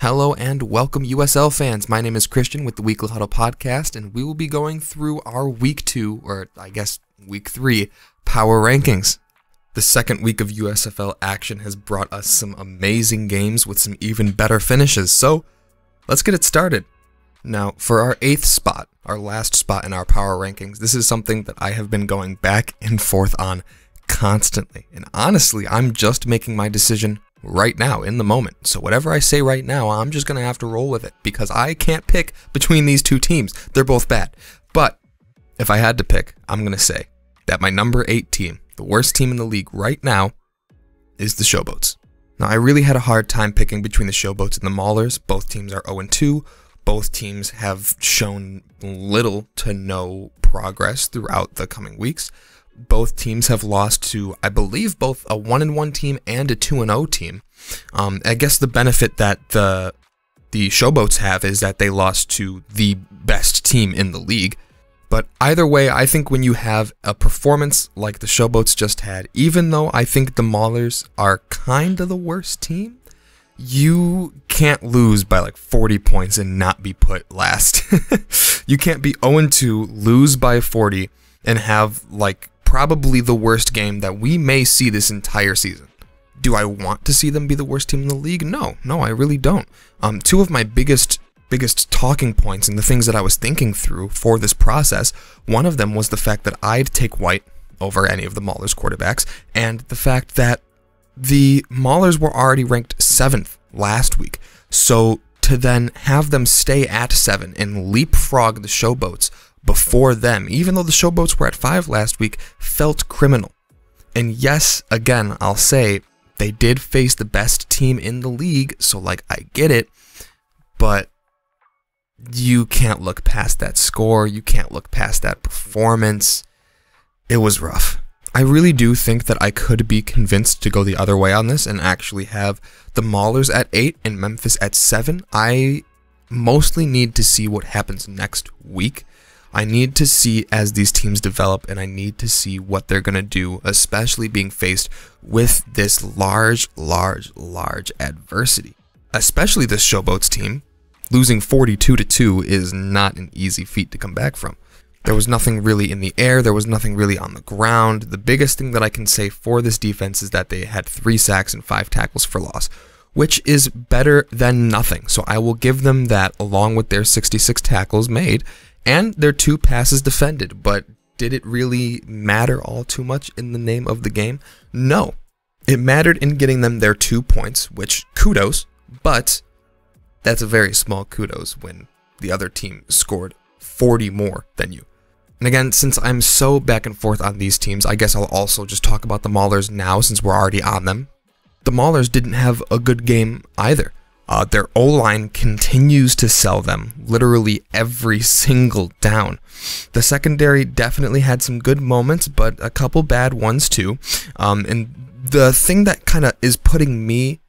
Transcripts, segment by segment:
Hello and welcome USL fans. My name is Christian with the Weekly Huddle podcast, and we will be going through our week 2, or I guess week 3, power rankings. The second week of USFL action has brought us some amazing games with some even better finishes, so let's get it started. Now, for our 8th spot, our last spot in our power rankings, this is something that I have been going back and forth on constantly, and honestly, I'm just making my decision right now, in the moment. So whatever I say right now, I'm just going to have to roll with it because I can't pick between these two teams. They're both bad. But if I had to pick, I'm going to say that my number 8 team, the worst team in the league right now, is the Showboats. Now, I really had a hard time picking between the Showboats and the Maulers. Both teams are 0-2. Both teams have shown little to no progress throughout the coming weeks. Both teams have lost to, I believe, both a 1-1 team and a 2-0 team. I guess the benefit that the Showboats have is that they lost to the best team in the league. But either way, I think when you have a performance like the Showboats just had, even though I think the Maulers are kind of the worst team, you can't lose by like 40 points and not be put last. You can't be 0-2, lose by 40, and have like probably the worst game that we may see this entire season. Do I want to see them be the worst team in the league? No, I really don't. Two of my biggest talking points and the things that I was thinking through for this process, one of them was the fact that I'd take White over any of the Maulers quarterbacks, and the fact that the Maulers were already ranked 7th last week. So to then have them stay at 7 and leapfrog the Showboats before them, even though the Showboats were at 5 last week, felt criminal. And yes, again, I'll say, they did face the best team in the league, so like, I get it, but you can't look past that score, you can't look past that performance. It was rough. I really do think that I could be convinced to go the other way on this and actually have the Maulers at 8 and Memphis at 7. I mostly need to see what happens next week. I need to see as these teams develop, and I need to see what they're going to do, especially being faced with this large adversity. Especially this Showboats team. Losing 42-2 is not an easy feat to come back from. There was nothing really in the air, there was nothing really on the ground. The biggest thing that I can say for this defense is that they had 3 sacks and 5 tackles for loss, which is better than nothing. So I will give them that along with their 66 tackles made and their 2 passes defended. But did it really matter all too much in the name of the game? No. It mattered in getting them their 2 points, which kudos, but that's a very small kudos when the other team scored 40 more than you. And again, since I'm so back and forth on these teams, I guess I'll also just talk about the Maulers now since we're already on them. The Maulers didn't have a good game either. Their O-line continues to sell them literally every single down. The secondary definitely had some good moments, but a couple bad ones too. And the thing that kind of is putting me,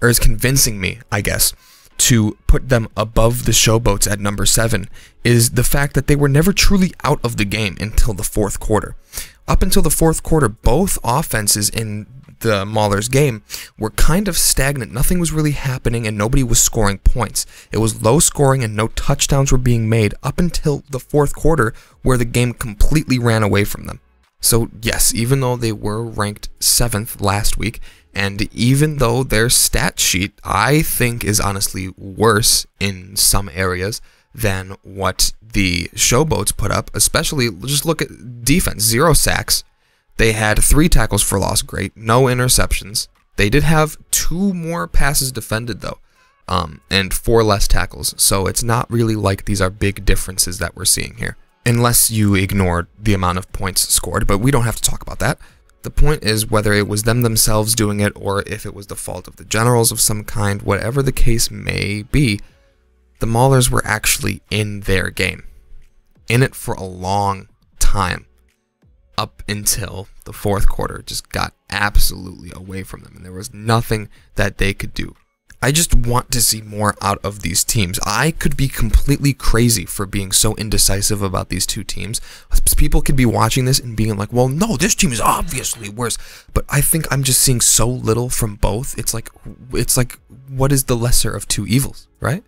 or is convincing me, I guess, to put them above the Showboats at number 7 is the fact that they were never truly out of the game until the 4th quarter. Up until the 4th quarter, both offenses in the Maulers game were kind of stagnant. Nothing was really happening and nobody was scoring points. It was low scoring and no touchdowns were being made up until the 4th quarter, where the game completely ran away from them. So yes, even though they were ranked 7th last week, and even though their stat sheet, I think, is honestly worse in some areas than what the Showboats put up, especially, just look at defense, 0 sacks. They had 3 tackles for loss, great, no interceptions. They did have 2 more passes defended though, and 4 less tackles, so it's not really like these are big differences that we're seeing here. Unless you ignore the amount of points scored, but we don't have to talk about that. The point is whether it was them themselves doing it or if it was the fault of the generals of some kind, whatever the case may be, the Maulers were actually in their game. In it for a long time. Up until the 4th quarter, just got absolutely away from them, and there was nothing that they could do. I just want to see more out of these teams. I could be completely crazy for being so indecisive about these two teams. People could be watching this and being like, well, no, this team is obviously worse. But I think I'm just seeing so little from both. It's like, what is the lesser of two evils, right?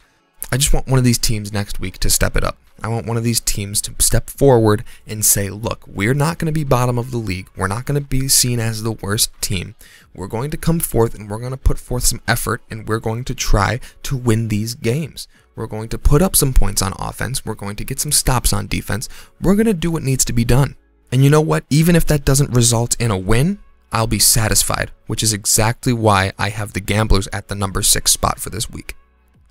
I just want one of these teams next week to step it up. I want one of these teams to step forward and say, look, we're not going to be bottom of the league. We're not going to be seen as the worst team. We're going to come forth and we're going to put forth some effort and we're going to try to win these games. We're going to put up some points on offense. We're going to get some stops on defense. We're going to do what needs to be done. And you know what? Even if that doesn't result in a win, I'll be satisfied, which is exactly why I have the Gamblers at the number 6 spot for this week.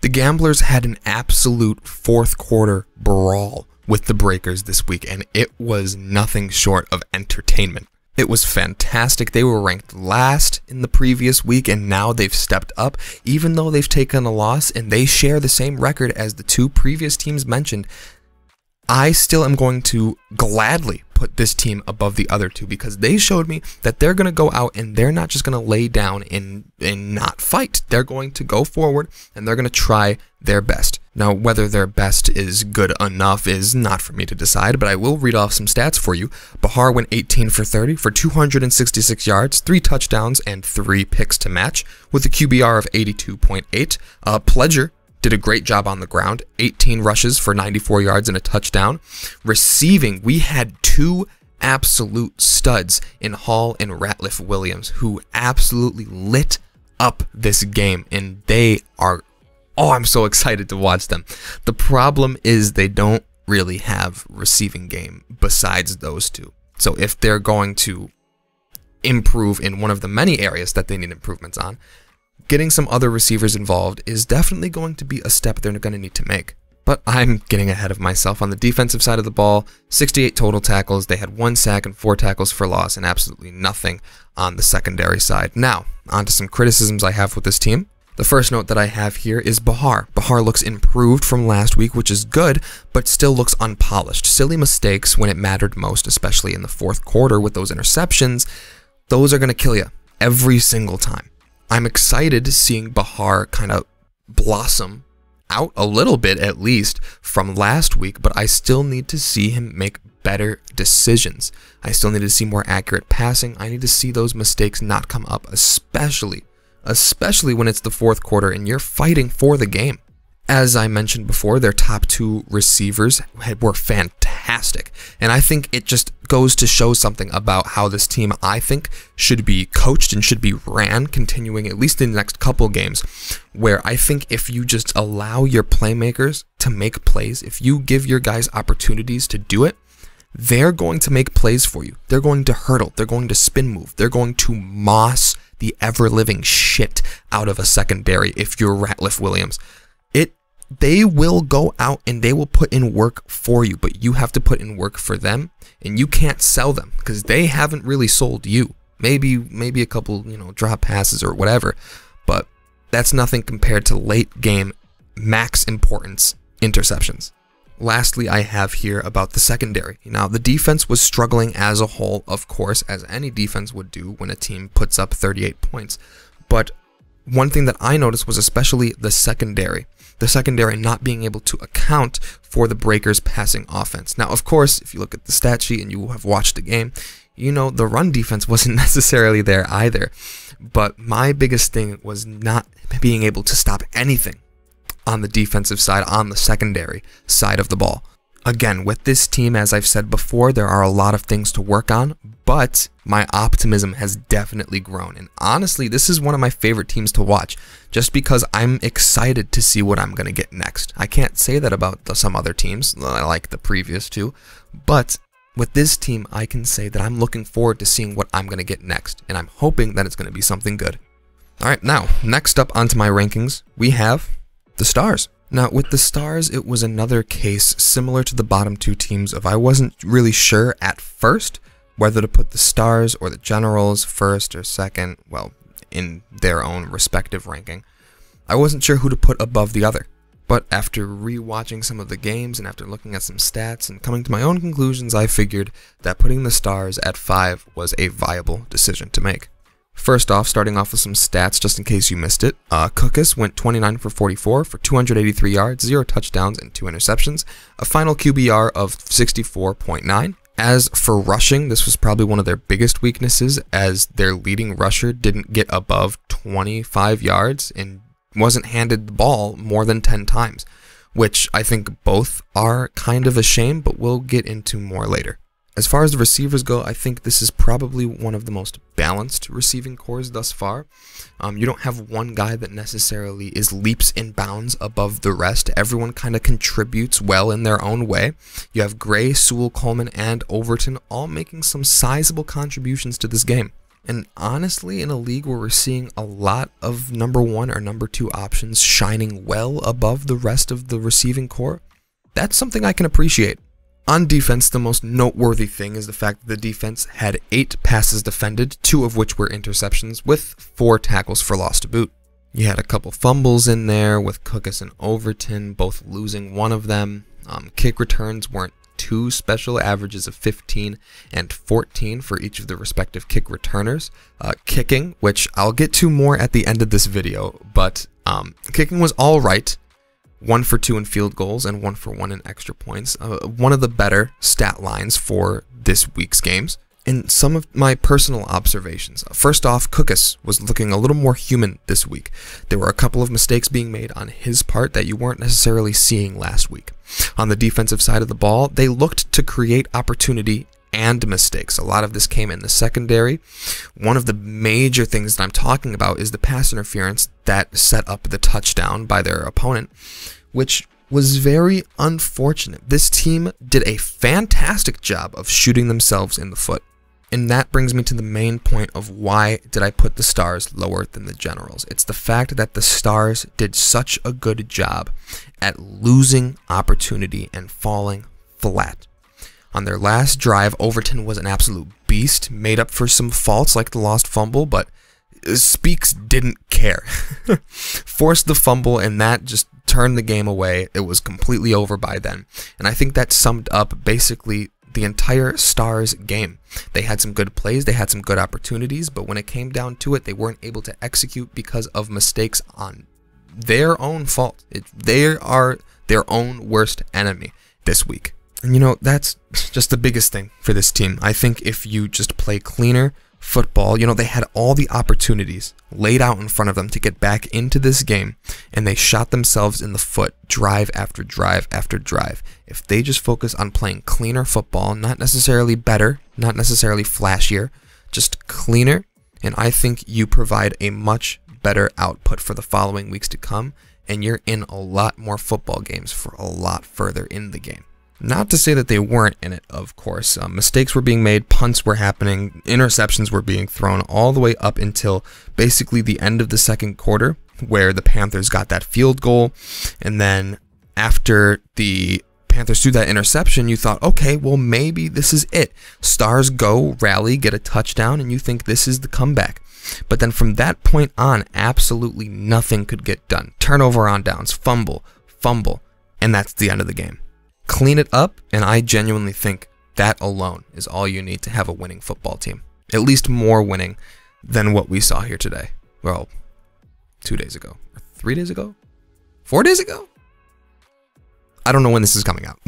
The Gamblers had an absolute fourth quarter brawl with the Breakers this week, and it was nothing short of entertainment. It was fantastic. They were ranked last in the previous week, and now they've stepped up, even though they've taken a loss, and they share the same record as the two previous teams mentioned. I still am going to gladly put this team above the other two because they showed me that they're going to go out and they're not just going to lay down and not fight. They're going to go forward and they're going to try their best. Now, whether their best is good enough is not for me to decide, but I will read off some stats for you. Bahar went 18 for 30 for 266 yards, 3 touchdowns, and 3 picks to match with a QBR of 82.8. Pledger did a great job on the ground, 18 rushes for 94 yards and a touchdown. Receiving, we had 2 absolute studs in Hall and Ratliff Williams who absolutely lit up this game, and they are, oh, I'm so excited to watch them. The problem is they don't really have receiving game besides those two. So if they're going to improve in one of the many areas that they need improvements on, getting some other receivers involved is definitely going to be a step they're going to need to make. But I'm getting ahead of myself. On the defensive side of the ball, 68 total tackles. They had 1 sack and 4 tackles for loss and absolutely nothing on the secondary side. Now, on to some criticisms I have with this team. The first note that I have here is Bahar. Bahar looks improved from last week, which is good, but still looks unpolished. Silly mistakes when it mattered most, especially in the fourth quarter with those interceptions. Those are going to kill you every single time. I'm excited seeing Bahar kind of blossom out a little bit, at least, from last week, but I still need to see him make better decisions. I still need to see more accurate passing. I need to see those mistakes not come up, especially when it's the fourth quarter and you're fighting for the game. As I mentioned before, their top 2 receivers were fantastic, and I think it just goes to show something about how this team, I think, should be coached and should be ran, continuing at least in the next couple games, where I think if you just allow your playmakers to make plays, if you give your guys opportunities to do it, they're going to make plays for you. They're going to hurdle, they're going to spin move, they're going to moss the ever-living shit out of a secondary if you're Ratliff Williams. They will go out and they will put in work for you, but you have to put in work for them, and you can't sell them because they haven't really sold you. Maybe a couple, drop passes or whatever, but that's nothing compared to late game max importance interceptions. Lastly, I have here about the secondary. Now, the defense was struggling as a whole, of course, as any defense would do when a team puts up 38 points, but one thing that I noticed was especially the secondary not being able to account for the Breakers' passing offense. Now, of course, if you look at the stat sheet and you have watched the game, the run defense wasn't necessarily there either. But my biggest thing was not being able to stop anything on the defensive side, on the secondary side of the ball. Again, with this team, as I've said before, there are a lot of things to work on, but my optimism has definitely grown. And honestly, this is one of my favorite teams to watch, just because I'm excited to see what I'm going to get next. I can't say that about some other teams, like the previous two, but with this team, I can say that I'm looking forward to seeing what I'm going to get next, and I'm hoping that it's going to be something good. Alright, now, next up onto my rankings, we have the Stars. Now, with the Stars, it was another case similar to the bottom 2 teams of I wasn't really sure at first whether to put the Stars or the Generals first or second, well, in their own respective ranking. I wasn't sure who to put above the other, but after rewatching some of the games and after looking at some stats and coming to my own conclusions, I figured that putting the Stars at 5 was a viable decision to make. First off, starting off with some stats just in case you missed it. Cookus went 29 for 44 for 283 yards, 0 touchdowns, and 2 interceptions. A final QBR of 64.9. As for rushing, this was probably one of their biggest weaknesses, as their leading rusher didn't get above 25 yards and wasn't handed the ball more than 10 times, which I think both are kind of a shame, but we'll get into more later. As far as the receivers go, I think this is probably one of the most balanced receiving cores thus far. You don't have one guy that necessarily is leaps and bounds above the rest. Everyone kind of contributes well in their own way. You have Gray, Sewell, Coleman, and Overton all making some sizable contributions to this game. And honestly, in a league where we're seeing a lot of number 1 or number 2 options shining well above the rest of the receiving core, that's something I can appreciate. On defense, the most noteworthy thing is the fact that the defense had 8 passes defended, 2 of which were interceptions, with 4 tackles for loss to boot. You had a couple fumbles in there, with Cookus and Overton both losing one of them. Kick returns weren't too special, averages of 15 and 14 for each of the respective kick returners. Kicking, which I'll get to more at the end of this video, but kicking was alright. 1 for 2 in field goals and 1 for 1 in extra points. One of the better stat lines for this week's games. And some of my personal observations. First off, Cookus was looking a little more human this week. There were a couple of mistakes being made on his part that you weren't necessarily seeing last week. On the defensive side of the ball, they looked to create opportunity and mistakes. A lot of this came in the secondary. One of the major things that I'm talking about is the pass interference that set up the touchdown by their opponent, which was very unfortunate. This team did a fantastic job of shooting themselves in the foot. And that brings me to the main point of why did I put the Stars lower than the Generals. It's the fact that the Stars did such a good job at losing opportunity and falling flat. On their last drive, Overton was an absolute beast, made up for some faults like the lost fumble, but Speaks didn't care. Forced the fumble, and that just turned the game away. It was completely over by then. And I think that summed up basically the entire Stars game. They had some good plays, they had some good opportunities, but when it came down to it, they weren't able to execute because of mistakes on their own fault. They are their own worst enemy this week. And you know, that's just the biggest thing for this team. I think if you just play cleaner football, you know, they had all the opportunities laid out in front of them to get back into this game, and they shot themselves in the foot drive after drive after drive. If they just focus on playing cleaner football, not necessarily better, not necessarily flashier, just cleaner, and I think you provide a much better output for the following weeks to come, and you're in a lot more football games for a lot further in the game. Not to say that they weren't in it, of course. Mistakes were being made, punts were happening, interceptions were being thrown all the way up until basically the end of the second quarter, where the Panthers got that field goal. And then after the Panthers threw that interception, you thought, okay, well, maybe this is it. Stars go, rally, get a touchdown, and you think this is the comeback. But then from that point on, absolutely nothing could get done. Turnover on downs, fumble, and that's the end of the game. Clean it up, and I genuinely think that alone is all you need to have a winning football team. At least more winning than what we saw here today. Well, 2 days ago. Or 3 days ago? 4 days ago? I don't know when this is coming out.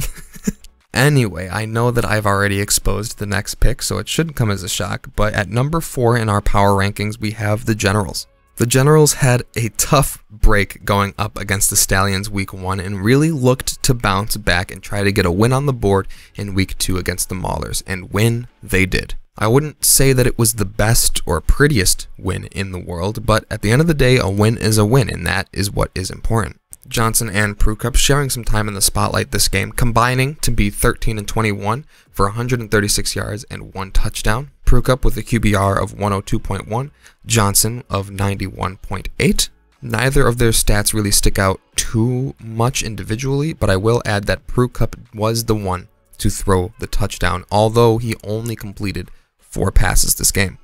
Anyway, I know that I've already exposed the next pick, so it shouldn't come as a shock, but at number 4 in our power rankings, we have the Generals. The Generals had a tough break going up against the Stallions week 1 and really looked to bounce back and try to get a win on the board in week 2 against the Maulers, and win they did. I wouldn't say that it was the best or prettiest win in the world, but at the end of the day, a win is a win, and that is what is important. Johnson and Prukup sharing some time in the spotlight this game, combining to be 13 and 21 for 136 yards and 1 touchdown. Prukup with a QBR of 102.1, Johnson of 91.8. Neither of their stats really stick out too much individually, but I will add that Prukup was the one to throw the touchdown, although he only completed 4 passes this game.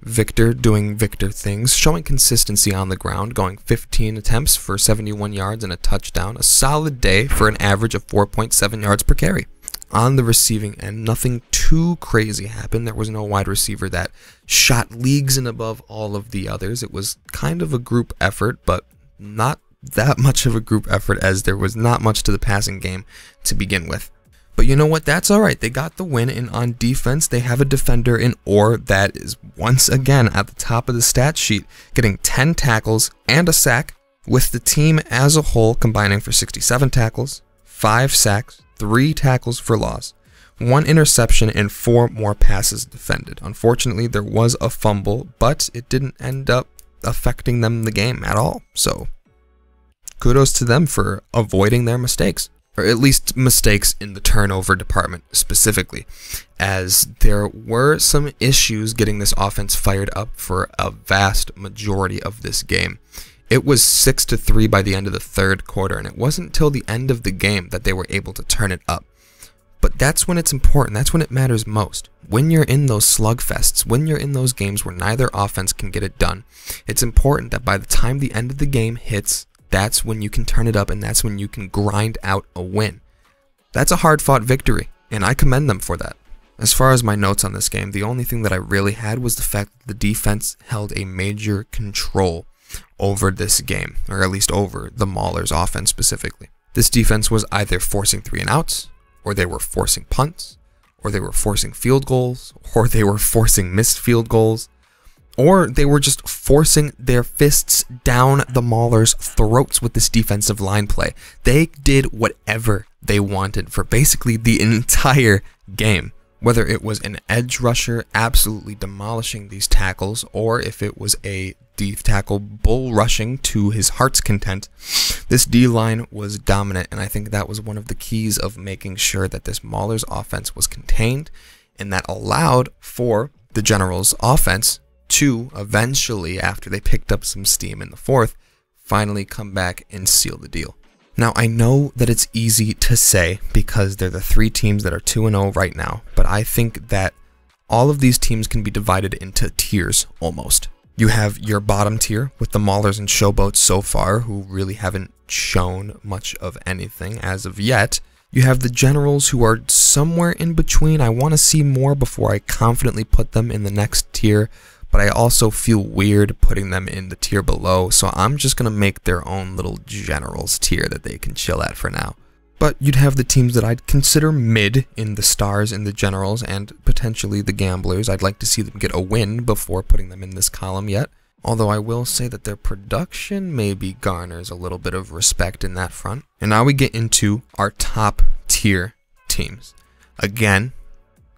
Victor doing Victor things, showing consistency on the ground, going 15 attempts for 71 yards and a touchdown. A solid day for an average of 4.7 yards per carry. on the receiving end, nothing too crazy happened. There was no wide receiver that shot leagues and above all of the others. It was kind of a group effort, but not that much of a group effort, as there was not much to the passing game to begin with. But you know what? That's all right. They got the win, and on defense, they have a defender in Orr that is once again at the top of the stat sheet, getting 10 tackles and a sack, with the team as a whole combining for 67 tackles, 5 sacks, 3 tackles for loss, 1 interception, and 4 more passes defended. Unfortunately, there was a fumble, but it didn't end up affecting them in the game at all. So kudos to them for avoiding their mistakes, or at least mistakes in the turnover department specifically, as there were some issues getting this offense fired up for a vast majority of this game. It was 6-3 by the end of the third quarter, and it wasn't until the end of the game that they were able to turn it up. But that's when it's important. That's when it matters most. When you're in those slugfests, when you're in those games where neither offense can get it done, it's important that by the time the end of the game hits, that's when you can turn it up, and that's when you can grind out a win. That's a hard-fought victory, and I commend them for that. As far as my notes on this game, the only thing that I really had was the fact that the defense held a major control over this game, or at least over the Maulers' offense specifically. This defense was either forcing 3-and-outs, or they were forcing punts, or they were forcing field goals, or they were forcing missed field goals, or they were just forcing their fists down the Maulers' throats with this defensive line play. They did whatever they wanted for basically the entire game. Whether it was an edge rusher absolutely demolishing these tackles, or if it was a D tackle bull rushing to his heart's content, this D-line was dominant, and I think that was one of the keys of making sure that this Maulers' offense was contained, and that allowed for the Generals' offense to eventually, after they picked up some steam in the fourth, finally come back and seal the deal. Now, I know that it's easy to say because they're the 3 teams that are 2-0 right now, but I think that all of these teams can be divided into tiers almost. You have your bottom tier with the Maulers and Showboats so far, who really haven't shown much of anything as of yet. You have the Generals, who are somewhere in between. I want to see more before I confidently put them in the next tier, but I also feel weird putting them in the tier below, so I'm just going to make their own little Generals tier that they can chill at for now. But you'd have the teams that I'd consider mid in the Stars and the Generals, and potentially the Gamblers. I'd like to see them get a win before putting them in this column yet, although I will say that their production maybe garners a little bit of respect in that front. And now we get into our top tier teams. Again,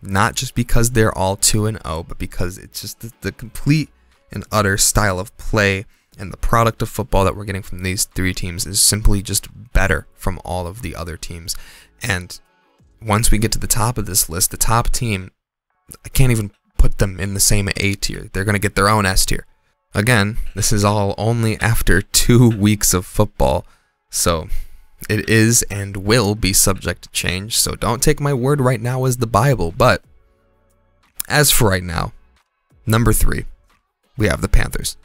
not just because they're all 2-0, but because it's just the complete and utter style of play and the product of football that we're getting from these 3 teams is simply just better from all of the other teams. And once we get to the top of this list, the top team, I can't even put them in the same A tier. They're going to get their own S tier. Again, this is all only after 2 weeks of football, so it is and will be subject to change, so don't take my word right now as the Bible. But as for right now, number 3, we have the Panthers.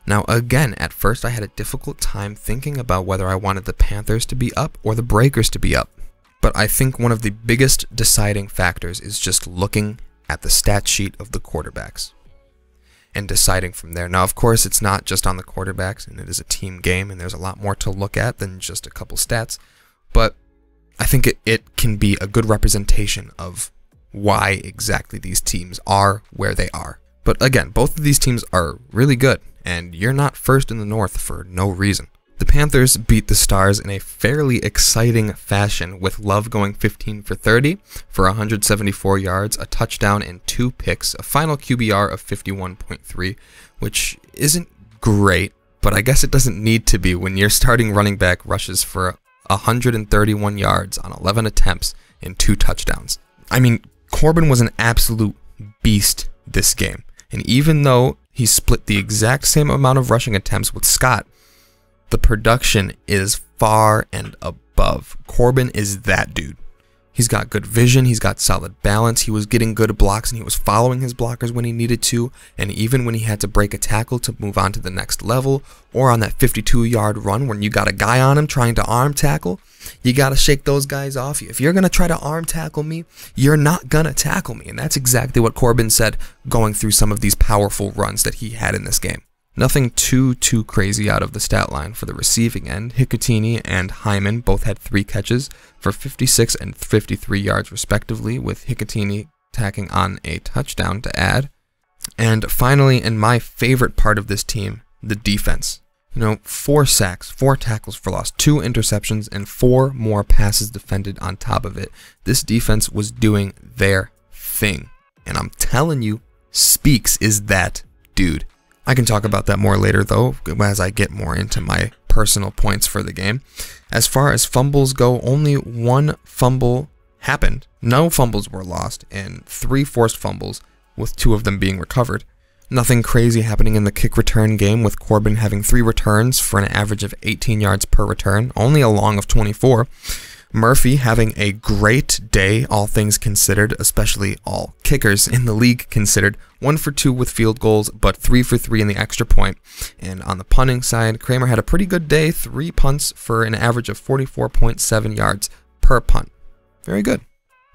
Now again, at first I had a difficult time thinking about whether I wanted the Panthers to be up or the Breakers to be up. But I think one of the biggest deciding factors is just looking at the stat sheet of the quarterbacks and deciding from there. Now, of course, it's not just on the quarterbacks, and it is a team game, and there's a lot more to look at than just a couple stats, but I think it can be a good representation of why exactly these teams are where they are. But again, both of these teams are really good, and you're not first in the North for no reason. The Panthers beat the Stars in a fairly exciting fashion, with Love going 15 for 30 for 174 yards, a touchdown, and 2 picks, a final QBR of 51.3, which isn't great, but I guess it doesn't need to be when your starting running back rushes for 131 yards on 11 attempts and 2 touchdowns. I mean, Corbin was an absolute beast this game, and even though he split the exact same amount of rushing attempts with Scott, the production is far and above. Corbin is that dude. He's got good vision, he's got solid balance, he was getting good blocks, and he was following his blockers when he needed to, and even when he had to break a tackle to move on to the next level, or on that 52-yard run when you got a guy on him trying to arm tackle, you got to shake those guys off you. If you're going to try to arm tackle me, you're not going to tackle me, and that's exactly what Corbin said going through some of these powerful runs that he had in this game. Nothing too crazy out of the stat line for the receiving end. Hikutini and Hyman both had 3 catches for 56 and 53 yards respectively, with Hikutini tacking on a touchdown to add. And finally, in my favorite part of this team, the defense. 4 sacks, 4 tackles for loss, 2 interceptions, and 4 more passes defended on top of it. This defense was doing their thing. And I'm telling you, Speaks is that dude. I can talk about that more later, though, as I get more into my personal points for the game. As far as fumbles go, only 1 fumble happened. No fumbles were lost, and 3 forced fumbles, with 2 of them being recovered. Nothing crazy happening in the kick return game, with Corbin having 3 returns for an average of 18 yards per return, only a long of 24. Murphy having a great day, all things considered, especially all kickers in the league considered. 1 for 2 with field goals, but 3 for 3 in the extra point. And on the punting side, Kramer had a pretty good day, 3 punts for an average of 44.7 yards per punt. Very good.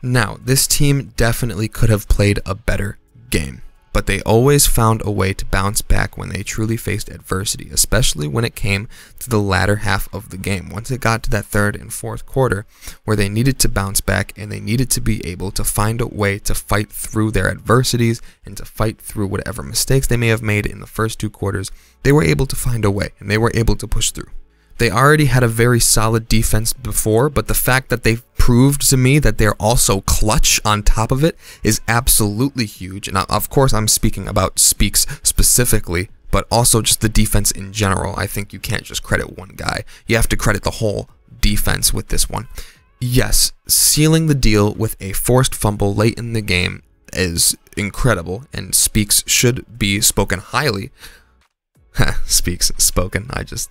Now, this team definitely could have played a better game, but they always found a way to bounce back when they truly faced adversity, especially when it came to the latter half of the game. Once it got to that 3rd and 4th quarter, where they needed to bounce back and they needed to be able to find a way to fight through their adversities and to fight through whatever mistakes they may have made in the first 2 quarters, they were able to find a way and they were able to push through. They already had a very solid defense before, but the fact that they've proved to me that they're also clutch on top of it is absolutely huge. And of course, I'm speaking about Speaks specifically, but also just the defense in general. I think you can't just credit one guy. You have to credit the whole defense with this one. Yes, sealing the deal with a forced fumble late in the game is incredible, and Speaks should be spoken highly. Speaks spoken. I just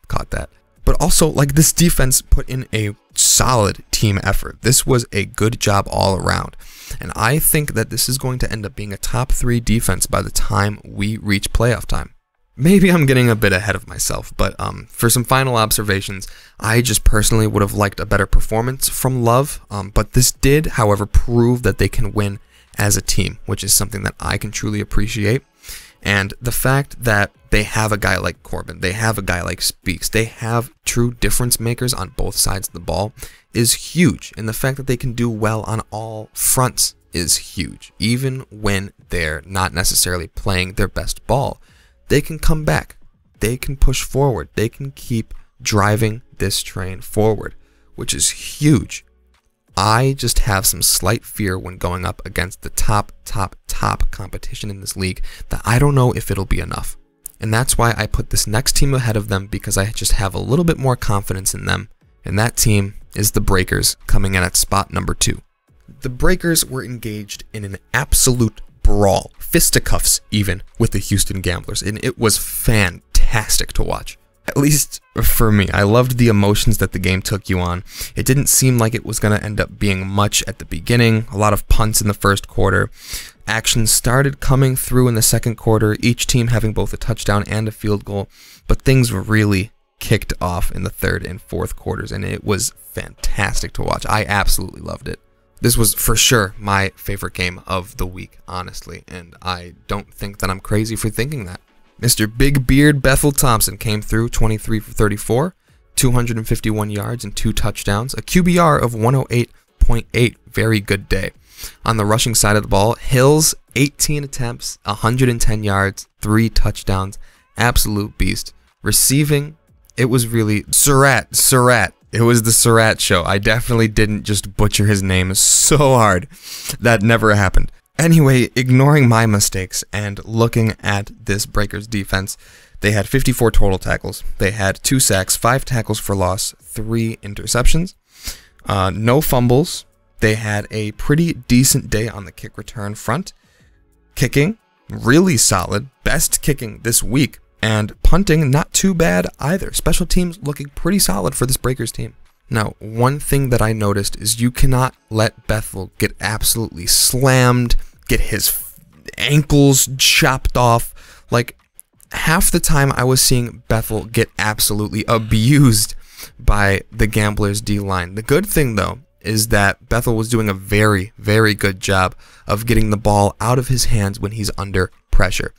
caught that. But also, this defense put in a solid team effort. This was a good job all around. And I think that this is going to end up being a top 3 defense by the time we reach playoff time. Maybe I'm getting a bit ahead of myself, but for some final observations, I just personally would have liked a better performance from Love. But this did, however, prove that they can win as a team, which is something that I can truly appreciate. And the fact that they have a guy like Corbin, they have a guy like Speaks, they have true difference makers on both sides of the ball is huge. And the fact that they can do well on all fronts is huge. Even when they're not necessarily playing their best ball, they can come back. They can push forward. They can keep driving this train forward, which is huge. I just have some slight fear when going up against the top competition in this league that I don't know if it'll be enough. And that's why I put this next team ahead of them, because I just have a little bit more confidence in them. And that team is the Breakers, coming in at spot number 2. The Breakers were engaged in an absolute brawl, fisticuffs even, with the Houston Gamblers, and it was fantastic to watch. At least for me. I loved the emotions that the game took you on. It didn't seem like it was going to end up being much at the beginning. A lot of punts in the first quarter. Action started coming through in the second quarter, each team having both a touchdown and a field goal, but things really kicked off in the 3rd and 4th quarters, and it was fantastic to watch. I absolutely loved it. This was for sure my favorite game of the week, honestly, and I don't think that I'm crazy for thinking that. Mr. Big Beard Bethel Thompson came through 23 for 34, 251 yards and 2 touchdowns, a QBR of 108.8, very good day. On the rushing side of the ball, Hills, 18 attempts, 110 yards, 3 touchdowns, absolute beast. Receiving, it was really Surratt. It was the Surratt show. I definitely didn't just butcher his name so hard. That never happened. Anyway, ignoring my mistakes and looking at this Breakers defense, they had 54 total tackles. They had 2 sacks, 5 tackles for loss, 3 interceptions, no fumbles. They had a pretty decent day on the kick return front. Kicking, really solid, best kicking this week. And punting, not too bad either. Special teams looking pretty solid for this Breakers team. Now, one thing that I noticed is you cannot let Bethel get absolutely slammed, get his ankles chopped off. Like, half the time I was seeing Bethel get absolutely abused by the Gamblers' D-line. The good thing, though, is that Bethel was doing a very, very good job of getting the ball out of his hands when he's under pressure.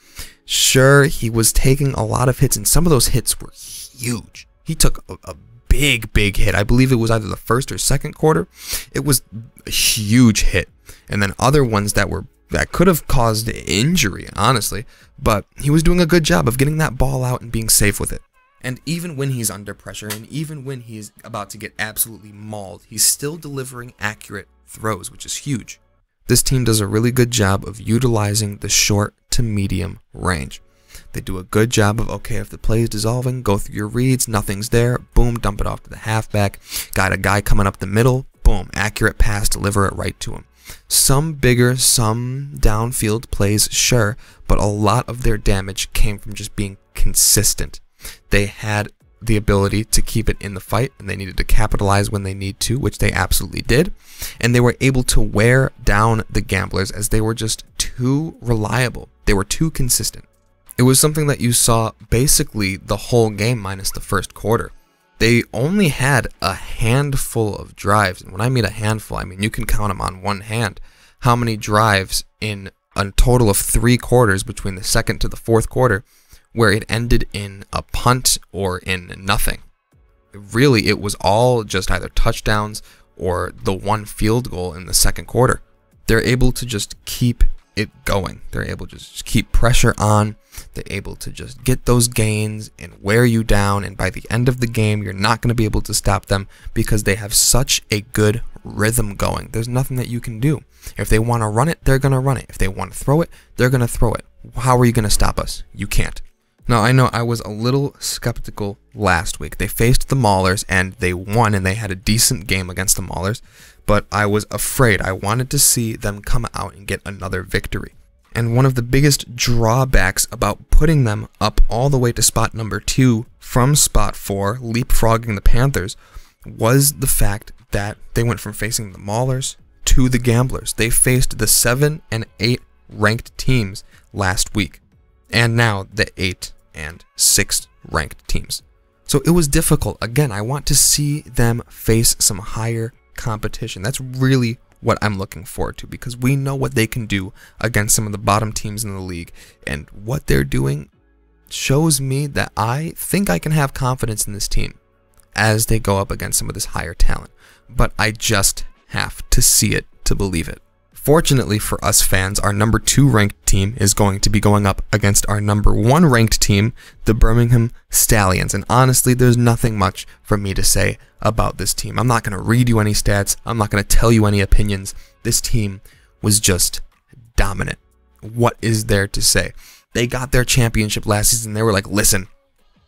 Sure, he was taking a lot of hits, and some of those hits were huge. He took a big hit. I believe it was either the first or second quarter. It was a huge hit. And then other ones that could have caused injury, honestly. But he was doing a good job of getting that ball out and being safe with it. And even when he's under pressure, and even when he's about to get absolutely mauled, he's still delivering accurate throws, which is huge. This team does a really good job of utilizing the short to medium range. They do a good job of, okay, if the play is dissolving, go through your reads, nothing's there, boom, dump it off to the halfback. Got a guy coming up the middle, boom, accurate pass, deliver it right to him. Some bigger, some downfield plays, sure, but a lot of their damage came from just being consistent. They had the ability to keep it in the fight, and they needed to capitalize when they need to, which they absolutely did. And they were able to wear down the Gamblers as they were just too reliable. They were too consistent. It was something that you saw basically the whole game minus the first quarter. They only had a handful of drives, and when I mean a handful, I mean you can count them on one hand. How many drives in a total of 3 quarters between the second to the fourth quarter where it ended in a punt or in nothing. Really, it was all just either touchdowns or the one field goal in the second quarter. They're able to just keep it going. They're able to just keep pressure on. They're able to just get those gains and wear you down, and by the end of the game, you're not going to be able to stop them because they have such a good rhythm going. There's nothing that you can do. If they want to run it, they're going to run it. If they want to throw it, they're going to throw it. How are you going to stop us? You can't. Now, I know I was a little skeptical last week. They faced the Maulers, and they won, and they had a decent game against the Maulers, but I was afraid. I wanted to see them come out and get another victory. And one of the biggest drawbacks about putting them up all the way to spot number 2 from spot 4, leapfrogging the Panthers, was the fact that they went from facing the Maulers to the Gamblers. They faced the 7 and 8 ranked teams last week, and now the 8 and 6 ranked teams. So it was difficult. Again, I want to see them face some higher competition. That's really what I'm looking forward to, because we know what they can do against some of the bottom teams in the league, and what they're doing shows me that I think I can have confidence in this team as they go up against some of this higher talent. But I just have to see it to believe it. Fortunately for us fans, our number 2 ranked team is going to be going up against our number 1 ranked team, the Birmingham Stallions. And honestly, there's nothing much for me to say about this team. I'm not going to read you any stats. I'm not going to tell you any opinions. This team was just dominant. What is there to say? They got their championship last season. They were like, listen,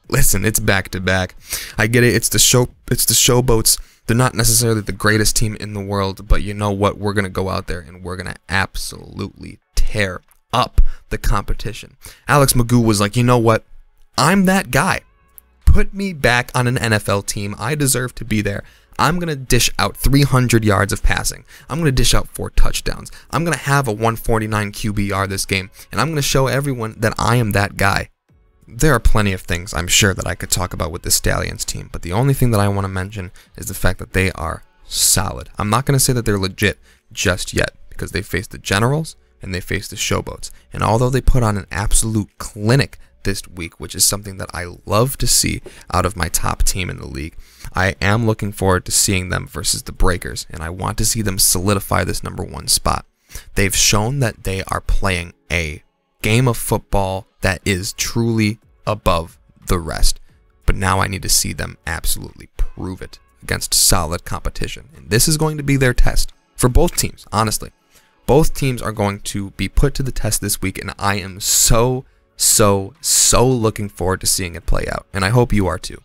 it's back to back. I get it. It's the Showboats. They're not necessarily the greatest team in the world, but you know what? We're going to go out there and we're going to absolutely tear up the competition. Alex Magoo was like, you know what? I'm that guy. Put me back on an NFL team. I deserve to be there. I'm going to dish out 300 yards of passing. I'm going to dish out 4 touchdowns. I'm going to have a 149 QBR this game, and I'm going to show everyone that I am that guy. There are plenty of things I'm sure that I could talk about with the Stallions team, but the only thing that I want to mention is the fact that they are solid. I'm not going to say that they're legit just yet, because they faced the Generals and they faced the Showboats. And although they put on an absolute clinic this week, which is something that I love to see out of my top team in the league, I am looking forward to seeing them versus the Breakers, and I want to see them solidify this number 1 spot. They've shown that they are playing a game of football that is truly above the rest, but now I need to see them absolutely prove it against solid competition, and this is going to be their test for both teams. Honestly, both teams are going to be put to the test this week, and I am so looking forward to seeing it play out, and I hope you are too.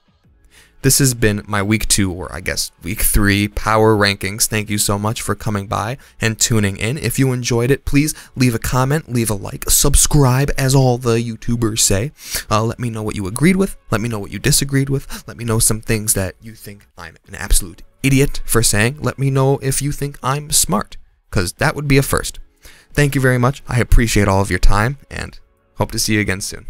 This has been my week 2, or I guess week 3 power rankings. Thank you so much for coming by and tuning in. If you enjoyed it, please leave a comment, leave a like, subscribe, as all the YouTubers say. Let me know what you agreed with. Let me know what you disagreed with. Let me know some things that you think I'm an absolute idiot for saying. Let me know if you think I'm smart, because that would be a first. Thank you very much. I appreciate all of your time, and hope to see you again soon.